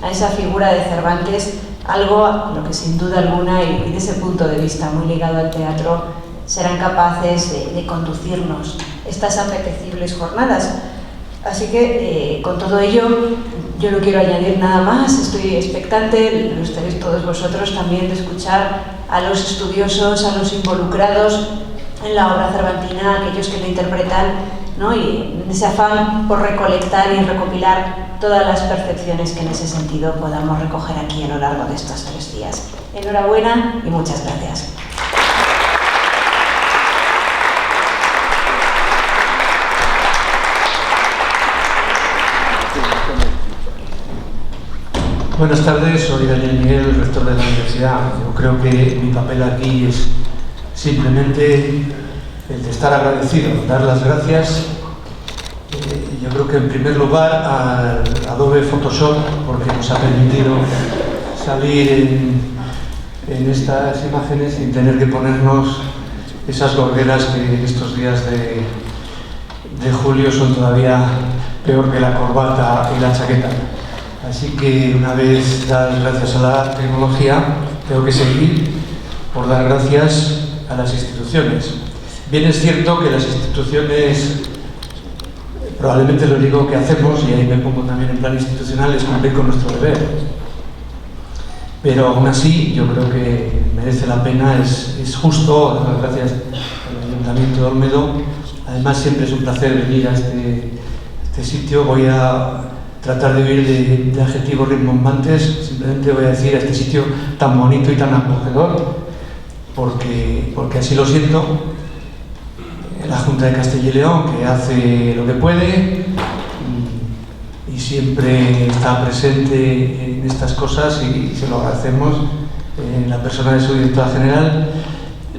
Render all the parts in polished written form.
a esa figura de Cervantes, algo a lo que sin duda alguna y desde ese punto de vista muy ligado al teatro serán capaces de conducirnos estas apetecibles jornadas. Así que con todo ello yo no quiero añadir nada más, estoy expectante, lo estaréis todos vosotros también, de escuchar a los estudiosos, a los involucrados en la obra cervantina, aquellos que la interpretan, ¿no? Y en ese afán por recolectar y recopilar todas las percepciones que en ese sentido podamos recoger aquí a lo largo de estos 3 días. Enhorabuena y muchas gracias. Buenas tardes, soy Daniel Miguel, el rector de la universidad. Yo creo que mi papel aquí es simplemente el de estar agradecido, dar las gracias. Yo creo que en primer lugar al Adobe Photoshop, porque nos ha permitido salir en estas imágenes sin tener que ponernos esas gorgueras que estos días de julio son todavía peor que la corbata y la chaqueta. Así que una vez dar gracias a la tecnología, tengo que seguir por dar gracias a las instituciones. Bien es cierto que las instituciones, probablemente lo único que hacemos, y ahí me pongo también en plan institucional, es cumplir con nuestro deber. Pero aún así, yo creo que merece la pena, es justo dar las gracias al Ayuntamiento de Olmedo. Además, siempre es un placer venir a este sitio. Voy a tratar de huir de adjetivos rimbombantes, simplemente voy a decir a este sitio tan bonito y tan acogedor, porque así lo siento. La Junta de Castilla y León, que hace lo que puede y siempre está presente en estas cosas, y se lo agradecemos en la persona de su directora general,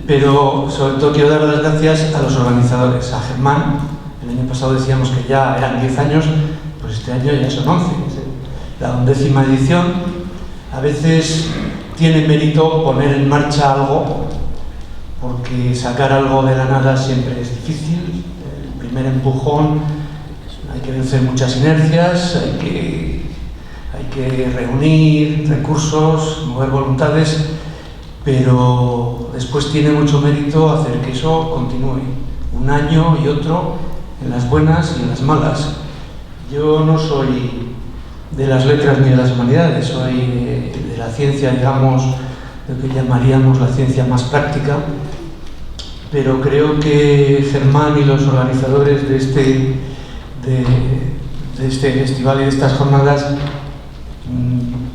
pero sobre todo quiero dar las gracias a los organizadores, a Germán. El año pasado decíamos que ya eran 10 años, pues este año ya son 11, la 11ª edición. A veces tiene mérito poner en marcha algo, porque sacar algo de la nada siempre es difícil. El primer empujón, hay que vencer muchas inercias, hay que reunir recursos, mover voluntades, pero después tiene mucho mérito hacer que eso continúe un año y otro, en las buenas y en las malas. Yo no soy de las letras ni de las humanidades, soy de la ciencia, digamos, lo que llamaríamos la ciencia más práctica, pero creo que Germán y los organizadores de este festival y de estas jornadas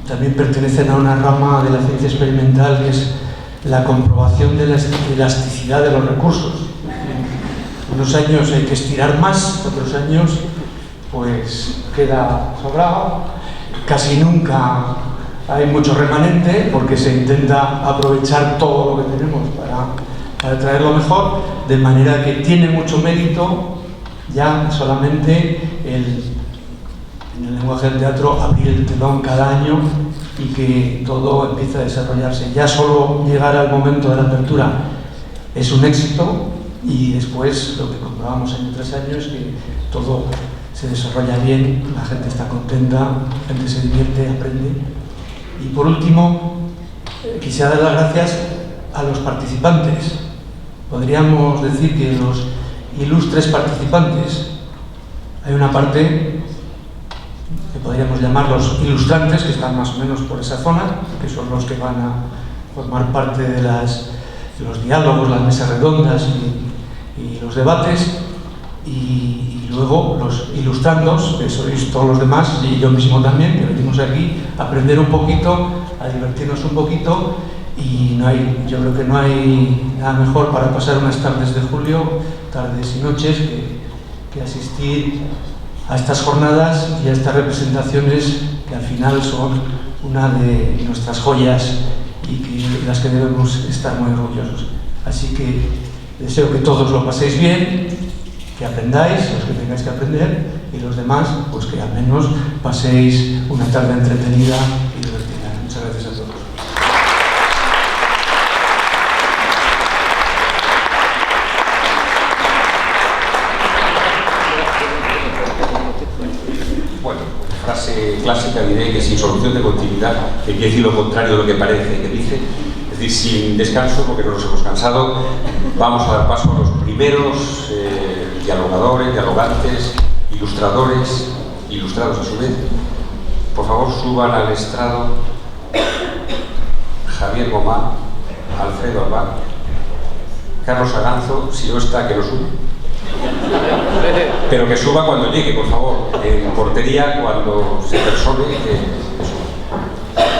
también pertenecen a una rama de la ciencia experimental, que es la comprobación de la elasticidad de los recursos. Unos años hay que estirar más, otros años pues queda sobrado, casi nunca hay mucho remanente porque se intenta aprovechar todo lo que tenemos para traer lo mejor, de manera que tiene mucho mérito ya solamente en el lenguaje del teatro abrir el telón cada año y que todo empiece a desarrollarse. Ya solo llegar al momento de la apertura es un éxito, y después lo que comprobamos año tras año es que todo se desarrolla bien, la gente está contenta, la gente se divierte, aprende. Y por último, quisiera dar las gracias a los participantes. Podríamos decir que los ilustres participantes, hay una parte que podríamos llamar los ilustrantes, que están más o menos por esa zona, que son los que van a formar parte de los diálogos, las mesas redondas y los debates, y luego los ilustrandos, que sois todos los demás, y yo mismo también, que venimos aquí a aprender un poquito, a divertirnos un poquito, y yo creo que no hay nada mejor para pasar unas tardes de julio, tardes y noches, que asistir a estas jornadas y a estas representaciones que al final son una de nuestras joyas y de las que debemos estar muy orgullosos. Así que deseo que todos lo paséis bien, que aprendáis, los que tengáis que aprender, y los demás, pues que al menos paséis una tarde entretenida y divertida. Muchas gracias a todos. Bueno, frase clásica música diré que sin solución de continuidad, que quiere decir lo contrario de lo que parece que dice, es decir, sin descanso, porque no nos hemos cansado, vamos a dar paso a los primeros dialogadores, dialogantes, ilustradores, ilustrados a su vez. Por favor, suban al estrado Javier Gomá, Alfredo Albán, Carlos Aganzo, si no está, que lo suba. Pero que suba cuando llegue, por favor, en portería, cuando se persone,